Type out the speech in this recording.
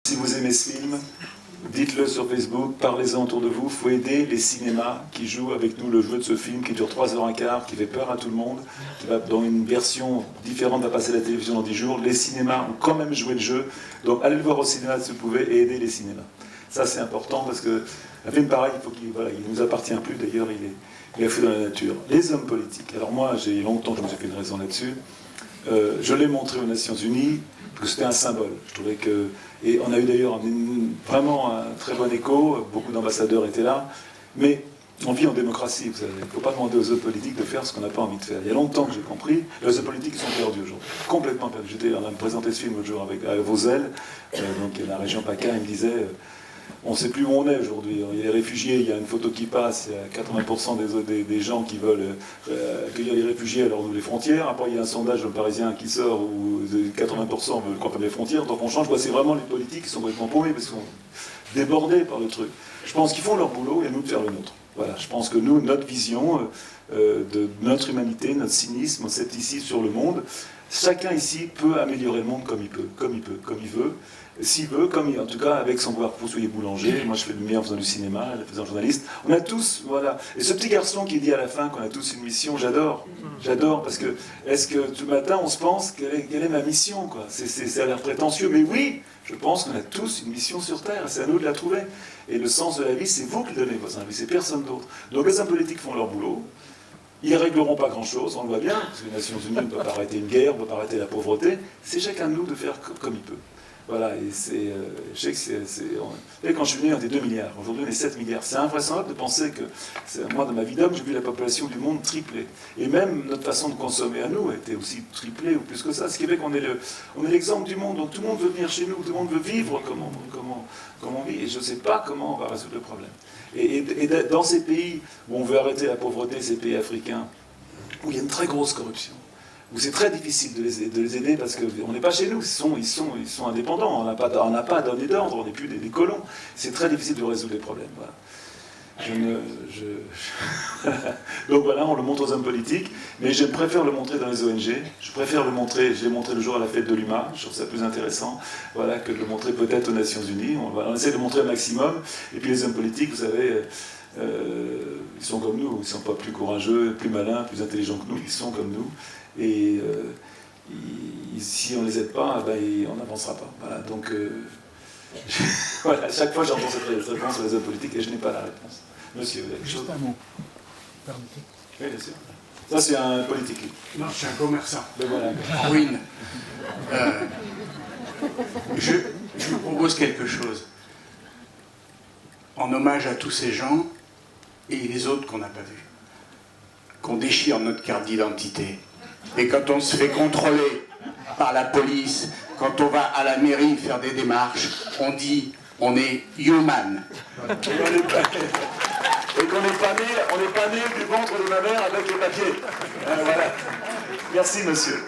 Si vous aimez ce film, dites-le sur Facebook, parlez-en autour de vous. Il faut aider les cinémas qui jouent avec nous le jeu de ce film qui dure 3h15, qui fait peur à tout le monde, qui va dans une version différente, va passer à la télévision dans 10 jours. Les cinémas ont quand même joué le jeu, donc allez le voir au cinéma si vous pouvez et aidez les cinémas. Ça c'est important parce que un film pareil, il ne nous appartient plus d'ailleurs, il est fait dans la nature. Les hommes politiques. Alors moi, j'ai longtemps que je me suis fait une raison là-dessus. Je l'ai montré aux Nations Unies parce que c'était un symbole. Je trouvais que... Et on a eu d'ailleurs vraiment un très bon écho, beaucoup d'ambassadeurs étaient là, mais on vit en démocratie, vous savez. Il ne faut pas demander aux hommes politiques de faire ce qu'on n'a pas envie de faire. Il y a longtemps que j'ai compris, les hommes politiques sont perdus aujourd'hui, complètement perdus. On a présenté ce film l'autre jour avec Vauzel, donc la région PACA, il me disait... On ne sait plus où on est aujourd'hui. Il y a les réfugiés, il y a une photo qui passe, il y a 80% des gens qui veulent accueillir les réfugiés alors les frontières. Après, il y a un sondage dans le Parisien qui sort où 80% veulent qu'on ferme les frontières. Donc on change. C'est vraiment les politiques qui sont complètement paumés parce qu'ils sont débordés par le truc. Je pense qu'ils font leur boulot et à nous de faire le nôtre. Voilà. Je pense que nous, notre vision de notre humanité, notre cynisme, notre scepticisme sur le monde, chacun ici peut améliorer le monde comme il peut, comme il veut. S'il veut, en tout cas avec son pouvoir. Vous soyez boulanger, moi je fais le meilleur en faisant du cinéma, en faisant journaliste. On a tous, voilà. Et ce petit garçon qui dit à la fin qu'on a tous une mission, j'adore. J'adore, parce que, est-ce que tout le matin on se pense, quelle est ma mission, quoi? Ça a l'air prétentieux, mais oui, je pense qu'on a tous une mission sur Terre, c'est à nous de la trouver. Et le sens de la vie, c'est vous qui le donnez, votre vie, c'est personne d'autre. Donc les hommes politiques font leur boulot. Ils ne régleront pas grand-chose, on le voit bien, parce que les Nations Unies ne peuvent pas arrêter une guerre, ne peuvent pas arrêter la pauvreté. C'est chacun de nous de faire comme il peut. Voilà, et je sais que quand je suis venu, on était 2 milliards. Aujourd'hui, on est 7 milliards. C'est invraisemblable de penser que... Moi, dans ma vie d'homme, j'ai vu la population du monde tripler. Et même notre façon de consommer à nous a été aussi triplée, ou plus que ça. Ce qui fait qu'on est l'exemple du monde. Donc tout le monde veut venir chez nous, tout le monde veut vivre comme on vit. Et je ne sais pas comment on va résoudre le problème. Et dans ces pays où on veut arrêter la pauvreté, ces pays africains, où il y a une très grosse corruption, où c'est très difficile de les aider parce qu'on n'est pas chez nous, ils sont indépendants, on n'a pas donné d'ordre, on n'est plus des colons. C'est très difficile de résoudre les problèmes. Voilà. Donc voilà, on le montre aux hommes politiques, mais je préfère le montrer dans les ONG, je préfère le montrer, je l'ai montré le jour à la fête de l'UMA, je trouve ça plus intéressant, voilà, que de le montrer peut-être aux Nations Unies. On essaie de le montrer au maximum, et puis les hommes politiques, vous savez... ils sont comme nous, ils ne sont pas plus courageux, plus malins, plus intelligents que nous, ils sont comme nous. Et si on ne les aide pas, on n'avancera pas. Voilà, donc, voilà, à chaque fois j'entends cette réponse sur les hommes politiques et je n'ai pas la réponse. Monsieur, vous avez quelque chose ? Juste un mot. Permettez. Oui, bien sûr. Ça, c'est un politique. Non, je suis un commerçant. Ben voilà. Ruine. Je vous propose quelque chose. En hommage à tous ces gens et les autres qu'on n'a pas vus, qu'on déchire notre carte d'identité. Et quand on se fait contrôler par la police, quand on va à la mairie faire des démarches, on dit on est human. Et qu'on n'est pas né du ventre de ma mère avec les papiers. Voilà. Merci, monsieur.